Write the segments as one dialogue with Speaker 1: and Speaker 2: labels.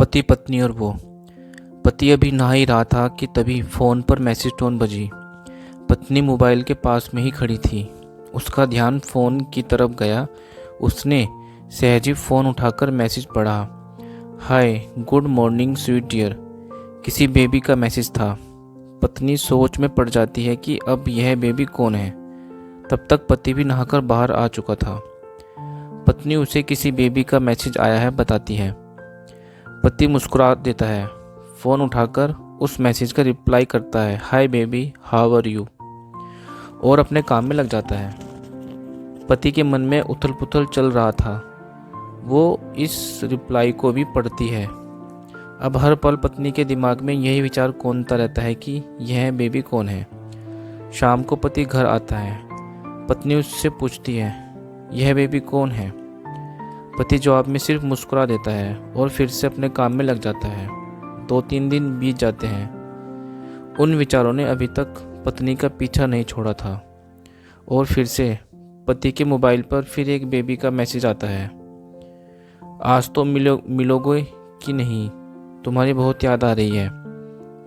Speaker 1: पति पत्नी और वो। पति अभी नहा ही रहा था कि तभी फ़ोन पर मैसेज टोन बजी। पत्नी मोबाइल के पास में ही खड़ी थी। उसका ध्यान फ़ोन की तरफ गया। उसने सहज ही फ़ोन उठाकर मैसेज पढ़ा। हाय, गुड मॉर्निंग स्वीट डियर। किसी बेबी का मैसेज था। पत्नी सोच में पड़ जाती है कि अब यह बेबी कौन है। तब तक पति भी नहाकर बाहर आ चुका था। पत्नी उसे किसी बेबी का मैसेज आया है बताती है। पति मुस्कुरा देता है, फ़ोन उठाकर उस मैसेज का रिप्लाई करता है, hi baby, how are you, और अपने काम में लग जाता है। पति के मन में उथल पुथल चल रहा था। वो इस रिप्लाई को भी पढ़ती है। अब हर पल पत्नी के दिमाग में यही विचार घूमता रहता है कि यह बेबी कौन है। शाम को पति घर आता है। पत्नी उससे पूछती है, यह बेबी कौन है। पति जवाब में सिर्फ मुस्कुरा देता है और फिर से अपने काम में लग जाता है। 2-3 दिन बीत जाते हैं। उन विचारों ने अभी तक पत्नी का पीछा नहीं छोड़ा था और फिर से पति के मोबाइल पर फिर एक बेबी का मैसेज आता है। आज तो मिलोगे कि नहीं, तुम्हारी बहुत याद आ रही है।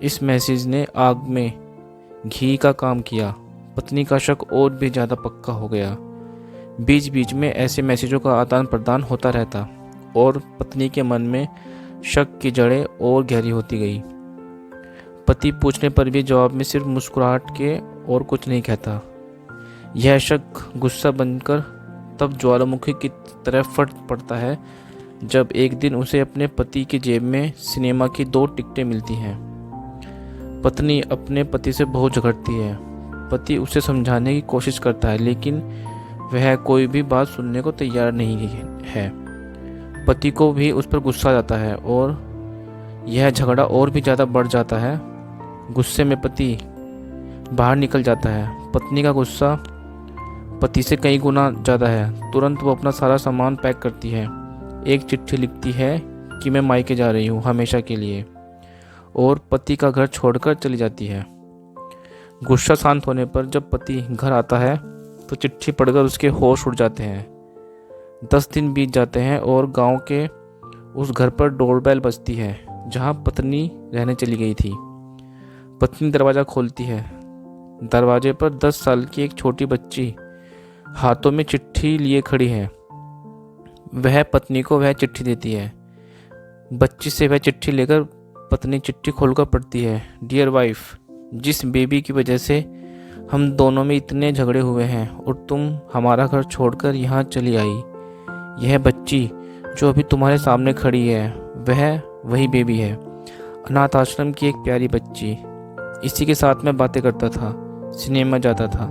Speaker 1: इस मैसेज ने आग में घी का काम किया। पत्नी का शक और भी ज़्यादा पक्का हो गया। बीच बीच में ऐसे मैसेजों का आदान प्रदान होता रहता और पत्नी के मन में शक की जड़ें और गहरी होती गई। पति पूछने पर भी जवाब में सिर्फ मुस्कुराहट के और कुछ नहीं कहता। यह शक गुस्सा बनकर तब ज्वालामुखी की तरह फट पड़ता है जब एक दिन उसे अपने पति की जेब में सिनेमा की 2 टिकटें मिलती हैं। पत्नी अपने पति से बहुत झगड़ती है। पति उसे समझाने की कोशिश करता है लेकिन वह कोई भी बात सुनने को तैयार नहीं है। पति को भी उस पर गुस्सा आ जाता है और यह झगड़ा और भी ज़्यादा बढ़ जाता है। गुस्से में पति बाहर निकल जाता है। पत्नी का गुस्सा पति से कई गुना ज़्यादा है। तुरंत वो अपना सारा सामान पैक करती है। एक चिट्ठी लिखती है कि मैं मायके जा रही हूँ हमेशा के लिए, और पति का घर छोड़कर चली जाती है। गुस्सा शांत होने पर जब पति घर आता है तो चिट्ठी पढ़कर उसके होश उड़ जाते हैं। 10 दिन बीत जाते हैं और गांव के उस घर पर डोरबेल बजती है जहां पत्नी रहने चली गई थी। पत्नी दरवाज़ा खोलती है। दरवाजे पर 10 साल की एक छोटी बच्ची हाथों में चिट्ठी लिए खड़ी है। वह पत्नी को वह चिट्ठी देती है। बच्ची से वह चिट्ठी लेकर पत्नी चिट्ठी खोलकर पढ़ती है, डियर वाइफ, जिस बेबी की वजह से हम दोनों में इतने झगड़े हुए हैं और तुम हमारा घर छोड़कर यहाँ चली आई, यह बच्ची जो अभी तुम्हारे सामने खड़ी है वह वही बेबी है, अनाथ आश्रम की एक प्यारी बच्ची। इसी के साथ मैं बातें करता था, सिनेमा जाता था।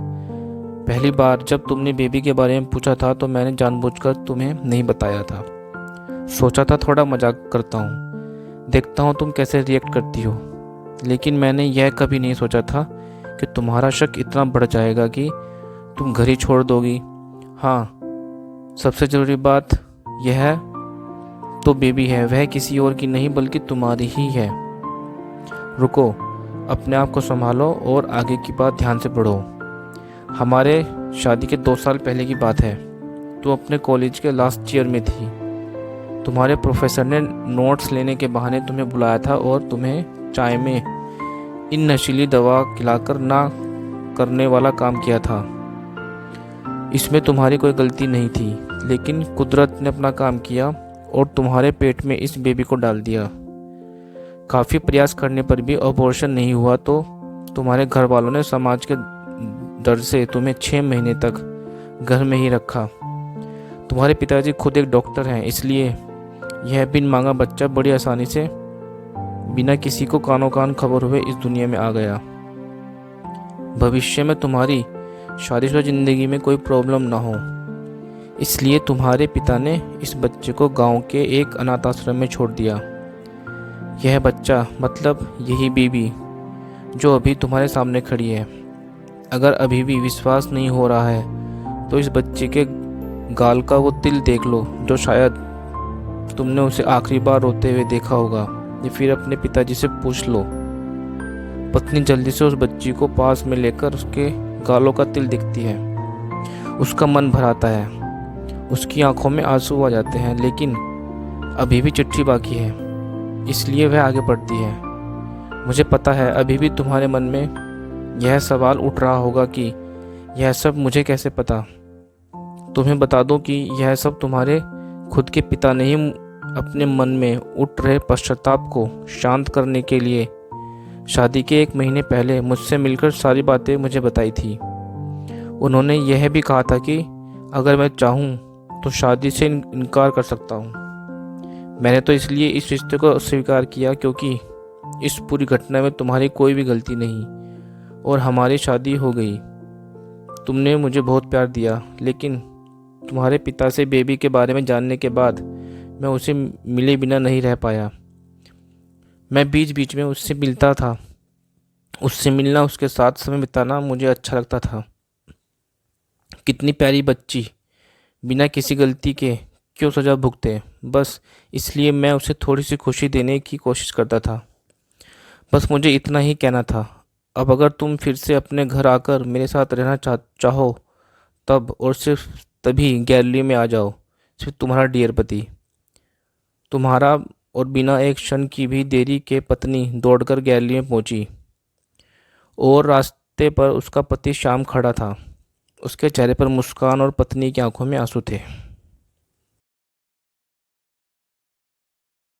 Speaker 1: पहली बार जब तुमने बेबी के बारे में पूछा था तो मैंने जानबूझकर तुम्हें नहीं बताया था। सोचा था थोड़ा मजाक करता हूँ, देखता हूँ तुम कैसे रिएक्ट करती हो, लेकिन मैंने यह कभी नहीं सोचा था कि तुम्हारा शक इतना बढ़ जाएगा कि तुम घर ही छोड़ दोगी। हाँ, सबसे ज़रूरी बात यह तो बेबी है, वह किसी और की नहीं बल्कि तुम्हारी ही है। रुको, अपने आप को संभालो और आगे की बात ध्यान से पढ़ो। हमारे शादी के 2 साल पहले की बात है। तुम अपने कॉलेज के लास्ट ईयर में थी। तुम्हारे प्रोफेसर ने नोट्स लेने के बहाने तुम्हें बुलाया था और तुम्हें चाय में इन नशीली दवा खिलाकर ना करने वाला काम किया था। इसमें तुम्हारी कोई गलती नहीं थी, लेकिन कुदरत ने अपना काम किया और तुम्हारे पेट में इस बेबी को डाल दिया। काफ़ी प्रयास करने पर भी अबॉर्शन नहीं हुआ तो तुम्हारे घर वालों ने समाज के डर से तुम्हें 6 महीने तक घर में ही रखा। तुम्हारे पिताजी खुद एक डॉक्टर हैं, इसलिए यह बिन मांगा बच्चा बड़ी आसानी से बिना किसी को कानो कान खबर हुए इस दुनिया में आ गया। भविष्य में तुम्हारी शादीशुदा जिंदगी में कोई प्रॉब्लम ना हो, इसलिए तुम्हारे पिता ने इस बच्चे को गांव के एक अनाथ आश्रम में छोड़ दिया। यह बच्चा मतलब यही बेबी जो अभी तुम्हारे सामने खड़ी है। अगर अभी भी विश्वास नहीं हो रहा है तो इस बच्चे के गाल का वो तिल देख लो जो शायद तुमने उसे आखिरी बार रोते हुए देखा होगा, या फिर अपने पिताजी से पूछ लो। पत्नी जल्दी से उस बच्ची को पास में लेकर उसके गालों का तिल दिखती है। उसका मन भर आता है। उसकी आंखों में आंसू आ जाते हैं, लेकिन अभी भी चिट्ठी बाकी है। इसलिए वह आगे बढ़ती है। मुझे पता है अभी भी तुम्हारे मन में यह सवाल उठ रहा होगा कि यह सब मुझे कैसे पता। तुम्हें बता दूं कि यह सब तुम्हारे खुद के पिता ने ही अपने मन में उठ रहे पश्चाताप को शांत करने के लिए शादी के 1 महीने पहले मुझसे मिलकर सारी बातें मुझे बताई थी। उन्होंने यह भी कहा था कि अगर मैं चाहूँ तो शादी से इनकार कर सकता हूँ। मैंने तो इसलिए इस रिश्ते को स्वीकार किया क्योंकि इस पूरी घटना में तुम्हारी कोई भी गलती नहीं और हमारी शादी हो गई। तुमने मुझे बहुत प्यार दिया, लेकिन तुम्हारे पिता से बेबी के बारे में जानने के बाद मैं उसे मिले बिना नहीं रह पाया। मैं बीच बीच में उससे मिलता था। उससे मिलना, उसके साथ समय बिताना मुझे अच्छा लगता था। कितनी प्यारी बच्ची बिना किसी गलती के क्यों सज़ा भुगते, बस इसलिए मैं उसे थोड़ी सी खुशी देने की कोशिश करता था। बस मुझे इतना ही कहना था। अब अगर तुम फिर से अपने घर आकर मेरे साथ रहना चाहो तब और सिर्फ तभी गैलरी में आ जाओ। सिर्फ तुम्हारा डियर पति। तुम्हारा। और बिना एक क्षण की भी देरी के पत्नी दौड़कर गैलरी में पहुंची और रास्ते पर उसका पति श्याम खड़ा था। उसके चेहरे पर मुस्कान और पत्नी की आंखों में आंसू थे।